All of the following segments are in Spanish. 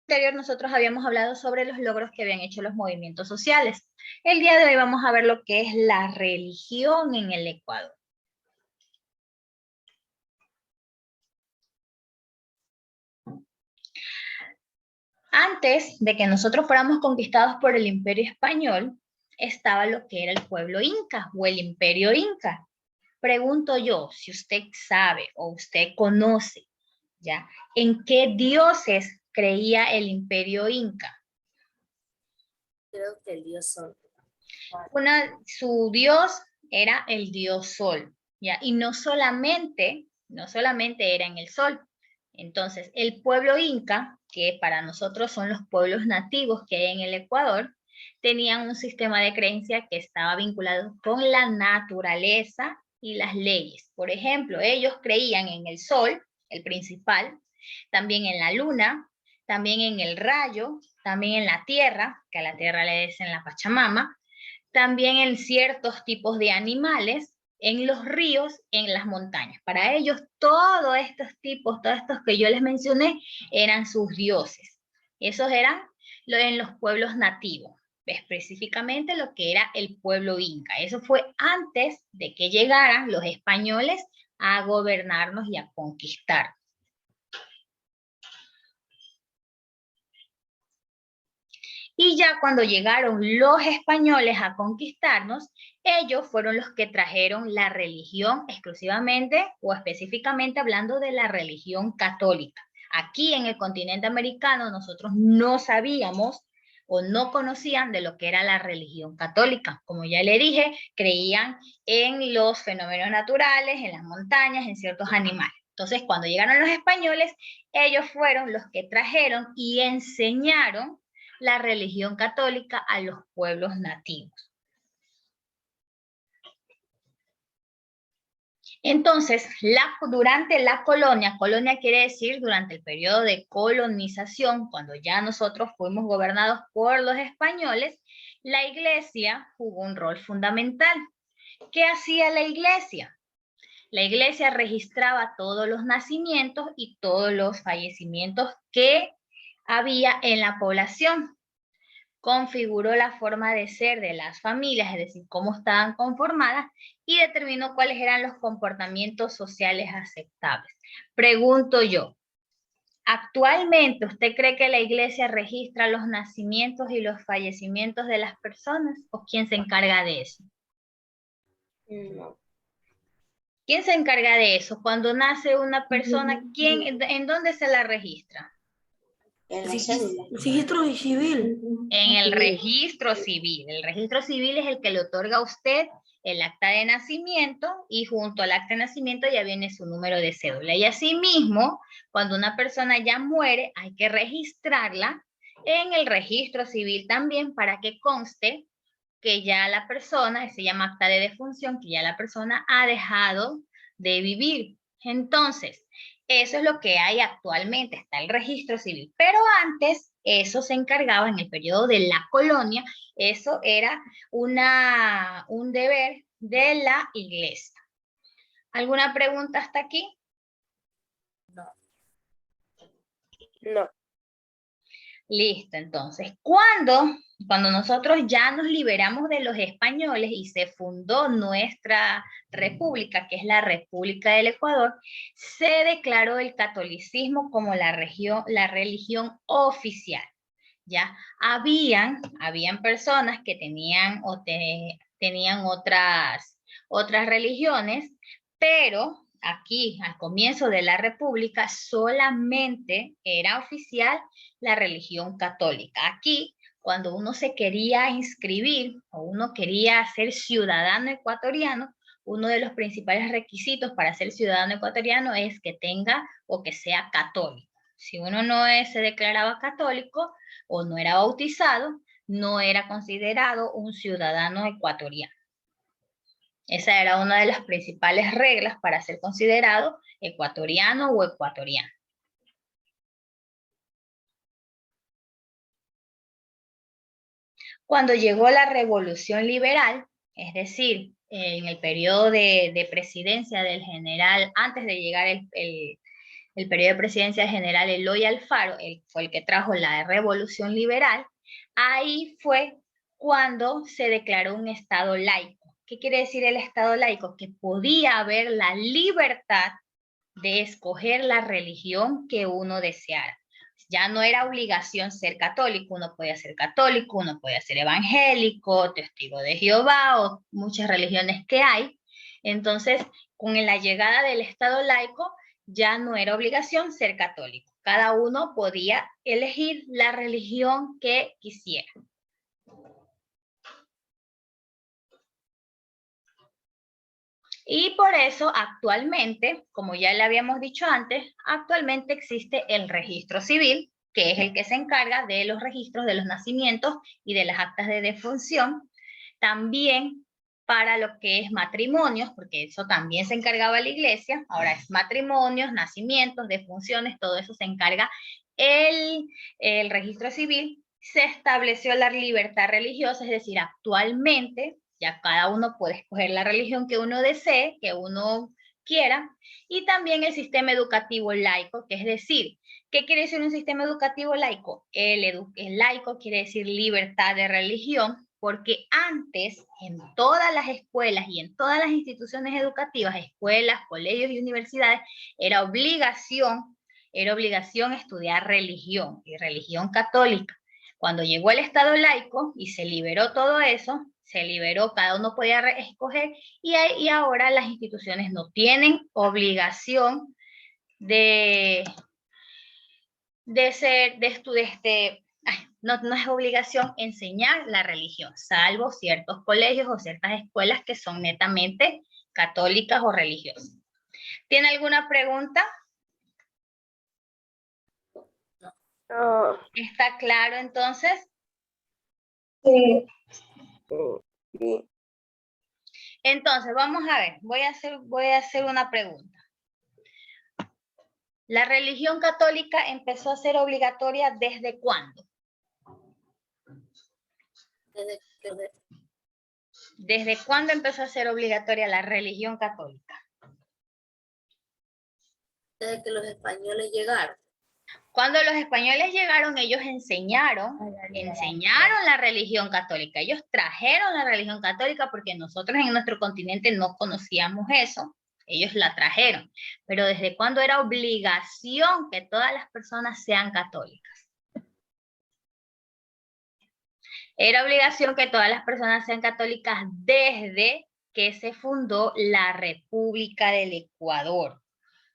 anterior nosotros habíamos hablado sobre los logros que habían hecho los movimientos sociales. El día de hoy vamos a ver lo que es la religión en el Ecuador. Antes de que nosotros fuéramos conquistados por el Imperio Español, estaba lo que era el pueblo inca o el Imperio Inca. Pregunto yo, si usted sabe o usted conoce, ¿ya? ¿En qué dioses creía el Imperio Inca? Creo que el dios sol. Su dios era el dios sol, ¿ya? Y no solamente era en el sol. Entonces, el pueblo inca, que para nosotros son los pueblos nativos que hay en el Ecuador, tenían un sistema de creencia que estaba vinculado con la naturaleza y las leyes. Por ejemplo, ellos creían en el sol, el principal, también en la luna, también en el rayo, también en la tierra, que a la tierra le dicen la Pachamama, también en ciertos tipos de animales, en los ríos, en las montañas. Para ellos, todos estos tipos, todos estos que yo les mencioné, eran sus dioses. Esos eran en los pueblos nativos, específicamente lo que era el pueblo inca. Eso fue antes de que llegaran los españoles a gobernarnos y a conquistar. Y ya cuando llegaron los españoles a conquistarnos, ellos fueron los que trajeron la religión exclusivamente o específicamente hablando de la religión católica. Aquí en el continente americano nosotros no sabíamos o no conocían de lo que era la religión católica. Como ya le dije, creían en los fenómenos naturales, en las montañas, en ciertos animales. Entonces, cuando llegaron los españoles, ellos fueron los que trajeron y enseñaron la religión católica a los pueblos nativos. Entonces, durante la colonia quiere decir durante el periodo de colonización, cuando ya nosotros fuimos gobernados por los españoles, la iglesia jugó un rol fundamental. ¿Qué hacía la iglesia? La iglesia registraba todos los nacimientos y todos los fallecimientos que había en la población. Configuró la forma de ser de las familias, es decir, cómo estaban conformadas, y determinó cuáles eran los comportamientos sociales aceptables. Pregunto yo, ¿actualmente usted cree que la iglesia registra los nacimientos y los fallecimientos de las personas? ¿O quién se encarga de eso? No. ¿Quién se encarga de eso? Cuando nace una persona, ¿en dónde se la registra? En la cédula. El registro civil. En el registro civil. El registro civil es el que le otorga a usted el acta de nacimiento y junto al acta de nacimiento ya viene su número de cédula. Y asimismo, cuando una persona ya muere, hay que registrarla en el registro civil también para que conste que ya la persona, se llama acta de defunción, que ya la persona ha dejado de vivir. Entonces, eso es lo que hay actualmente, está el registro civil. Pero antes, eso se encargaba en el periodo de la colonia, eso era un deber de la iglesia. ¿Alguna pregunta hasta aquí? No. No. Listo, entonces, cuando nosotros ya nos liberamos de los españoles y se fundó nuestra república, que es la República del Ecuador, se declaró el catolicismo como la religión oficial. ¿Ya? Habían personas que tenían otras religiones, pero aquí, al comienzo de la República, solamente era oficial la religión católica. Aquí, cuando uno se quería inscribir o uno quería ser ciudadano ecuatoriano, uno de los principales requisitos para ser ciudadano ecuatoriano es que tenga o que sea católico. Si uno no se declaraba católico o no era bautizado, no era considerado un ciudadano ecuatoriano. Esa era una de las principales reglas para ser considerado ecuatoriano o ecuatoriana. Cuando llegó la Revolución Liberal, es decir, en el periodo de presidencia del general, antes de llegar el periodo de presidencia del general Eloy Alfaro, él fue el que trajo la revolución liberal, ahí fue cuando se declaró un Estado laico. ¿Qué quiere decir el Estado laico? Que podía haber la libertad de escoger la religión que uno deseara. Ya no era obligación ser católico, uno podía ser católico, uno podía ser evangélico, testigo de Jehová o muchas religiones que hay. Entonces, con la llegada del Estado laico, ya no era obligación ser católico. Cada uno podía elegir la religión que quisiera. Y por eso actualmente, como ya le habíamos dicho antes, actualmente existe el registro civil, que es el que se encarga de los registros de los nacimientos y de las actas de defunción. También para lo que es matrimonios, porque eso también se encargaba la iglesia, ahora es matrimonios, nacimientos, defunciones, todo eso se encarga el registro civil. Se estableció la libertad religiosa, es decir, actualmente ya cada uno puede escoger la religión que uno desee, que uno quiera, y también el sistema educativo laico, que es decir, ¿qué quiere decir un sistema educativo laico? El laico quiere decir libertad de religión, porque antes en todas las escuelas y en todas las instituciones educativas, escuelas, colegios y universidades, era obligación estudiar religión y religión católica. Cuando llegó el Estado laico y se liberó todo eso, se liberó, cada uno podía escoger y ahora las instituciones no tienen obligación no es obligación enseñar la religión, salvo ciertos colegios o ciertas escuelas que son netamente católicas o religiosas. ¿Tiene alguna pregunta? No. ¿Está claro entonces? Sí. Entonces, vamos a ver, voy a hacer una pregunta. ¿La religión católica empezó a ser obligatoria desde cuándo? ¿Desde cuándo empezó a ser obligatoria la religión católica? Desde que los españoles llegaron. Cuando los españoles llegaron, ellos enseñaron la religión católica. Ellos trajeron la religión católica porque nosotros en nuestro continente no conocíamos eso. Ellos la trajeron. Pero ¿desde cuándo era obligación que todas las personas sean católicas? Era obligación que todas las personas sean católicas desde que se fundó la República del Ecuador.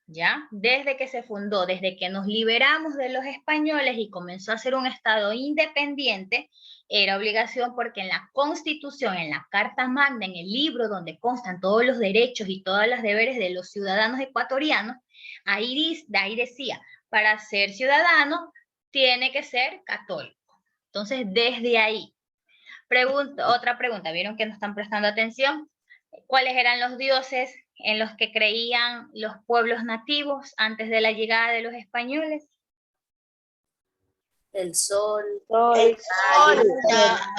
¿Ya? Desde que se fundó, desde que nos liberamos de los españoles y comenzó a ser un Estado independiente, era obligación porque en la Constitución, en la Carta Magna, en el libro donde constan todos los derechos y todos los deberes de los ciudadanos ecuatorianos, ahí decía, para ser ciudadano tiene que ser católico. Entonces, desde ahí. Otra pregunta, ¿vieron que no están prestando atención? ¿Cuáles eran los dioses en los que creían los pueblos nativos antes de la llegada de los españoles? El sol, El sol,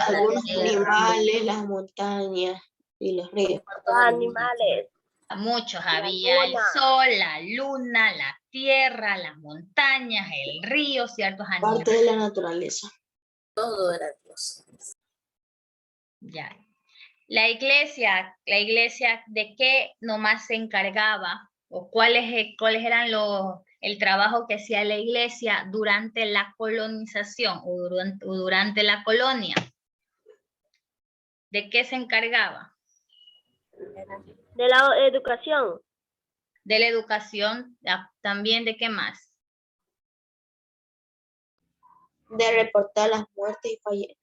algunos animales, las montañas y los ríos. Los animales. Muchos, había el sol, la luna, la tierra, las montañas, el río, ciertos animales. Parte de la naturaleza. Todo era Dios. Ya. La iglesia, ¿de qué nomás se encargaba? ¿O cuáles eran el trabajo que hacía la iglesia durante la colonización o durante la colonia? ¿De qué se encargaba? De la educación. De la educación, también ¿de qué más? De reportar las muertes y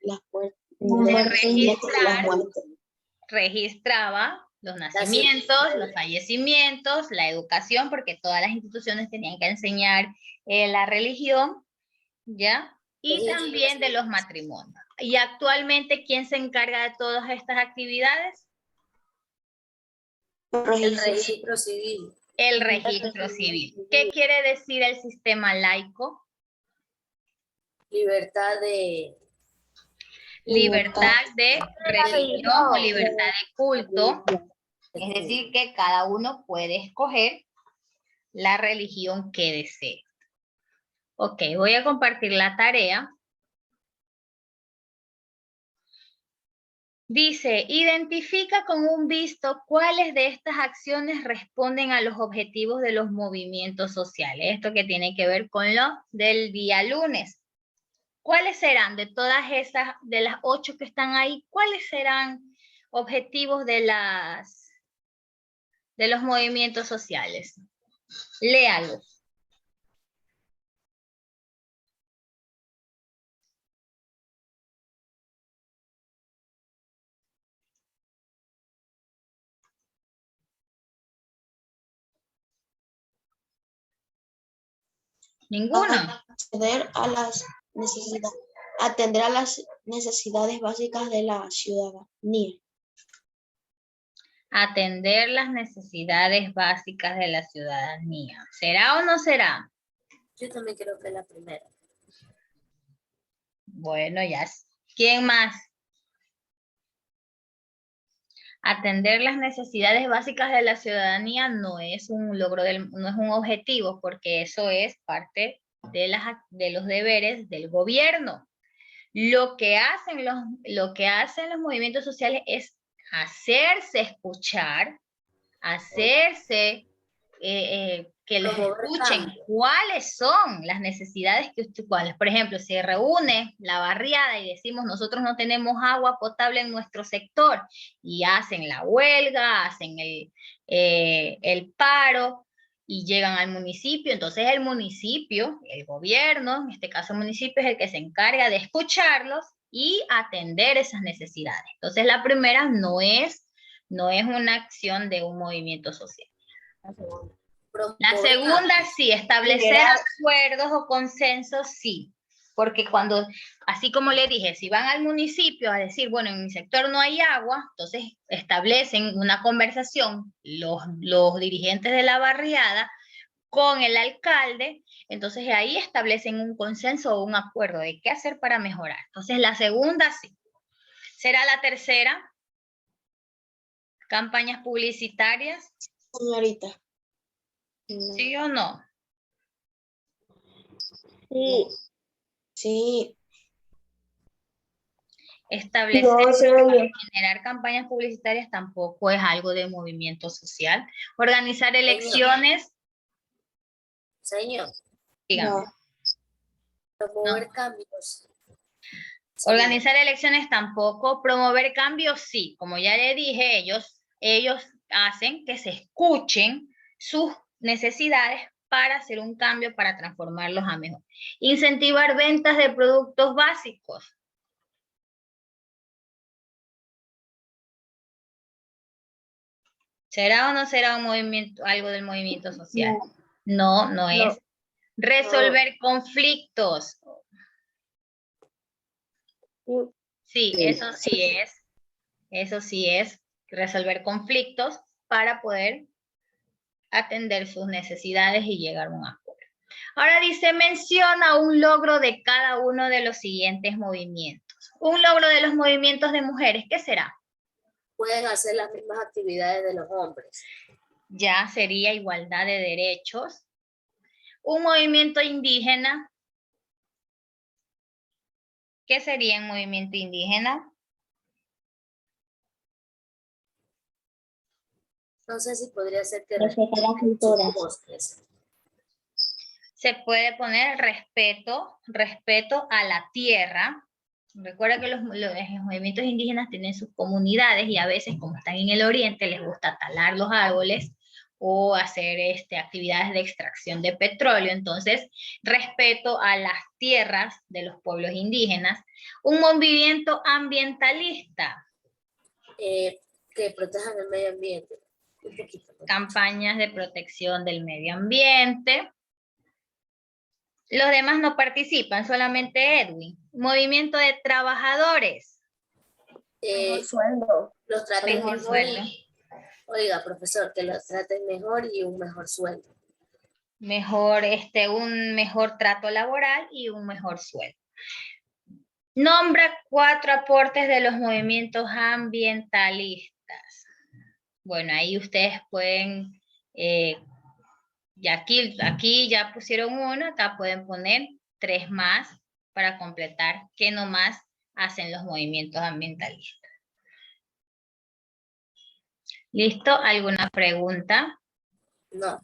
Registraba los nacimientos, los fallecimientos, la educación, porque todas las instituciones tenían que enseñar la religión, ¿ya? Y también de los matrimonios. ¿Y actualmente quién se encarga de todas estas actividades? El registro civil. El registro civil. ¿Qué quiere decir el sistema laico? Libertad de religión o libertad de culto. Es decir, que cada uno puede escoger la religión que desee. Ok, voy a compartir la tarea. Dice, identifica con un visto cuáles de estas acciones responden a los objetivos de los movimientos sociales. Esto que tiene que ver con lo del día lunes. ¿Cuáles serán de todas esas, de las 8 que están ahí, cuáles serán objetivos de los movimientos sociales? Léalo. Ninguno. Atender a las necesidades básicas de la ciudadanía. Atender las necesidades básicas de la ciudadanía. ¿Será o no será? Yo también creo que es la primera. Bueno, ya. ¿Quién más? Atender las necesidades básicas de la ciudadanía no es un logro, no es un objetivo, porque eso es parte de los deberes del gobierno. Lo que hacen los movimientos sociales es hacerse escuchar, hacerse que les Promover escuchen cambio. cuáles son las necesidades que cuáles. Por ejemplo, se reúne la barriada y decimos nosotros no tenemos agua potable en nuestro sector y hacen la huelga, hacen el paro y llegan al municipio. Entonces el municipio, el gobierno, en este caso el municipio, es el que se encarga de escucharlos y atender esas necesidades. Entonces la primera no es una acción de un movimiento social. La segunda sí, establecer acuerdos o consensos sí, porque cuando, así como le dije, si van al municipio a decir, bueno, en mi sector no hay agua, entonces establecen una conversación los dirigentes de la barriada con el alcalde, entonces ahí establecen un consenso o un acuerdo de qué hacer para mejorar. Entonces la segunda sí. ¿Será la tercera? ¿Campañas publicitarias? Señorita. ¿Sí o no? Sí. Sí. Establecer y generar campañas publicitarias tampoco es algo de movimiento social. Organizar elecciones. Señor. Dígame. Promover cambios. Organizar elecciones tampoco. Promover cambios sí. Como ya le dije, ellos hacen que se escuchen sus necesidades para hacer un cambio, para transformarlos a mejor. Incentivar ventas de productos básicos. ¿Será o no será un movimiento, algo del movimiento social? No, no es. Resolver conflictos. Sí, eso sí es. Eso sí es. Resolver conflictos para poder atender sus necesidades y llegar a un acuerdo. Ahora dice, menciona un logro de cada uno de los siguientes movimientos. Un logro de los movimientos de mujeres, ¿qué será? Pueden hacer las mismas actividades de los hombres. Ya sería igualdad de derechos. Un movimiento indígena. ¿Qué sería un movimiento indígena? No sé si podría ser que Respetar las culturas. bosques. Se puede poner respeto a la tierra. Recuerda que los movimientos indígenas tienen sus comunidades y a veces, como están en el oriente, les gusta talar los árboles o hacer actividades de extracción de petróleo. Entonces, respeto a las tierras de los pueblos indígenas. Un movimiento ambientalista. Que protejan el medio ambiente. Un poquito. Campañas de protección del medio ambiente. Los demás no participan, solamente Edwin. Movimiento de trabajadores. Sueldo. Los traten Mejor mejor. sueldo. Oiga, profesor, que los traten mejor y un mejor sueldo. Mejor, un mejor trato laboral y un mejor sueldo. Nombra 4 aportes de los movimientos ambientalistas. Bueno, ahí ustedes pueden Y aquí ya pusieron uno, acá pueden poner 3 más para completar qué nomás hacen los movimientos ambientalistas. ¿Listo? ¿Alguna pregunta? No.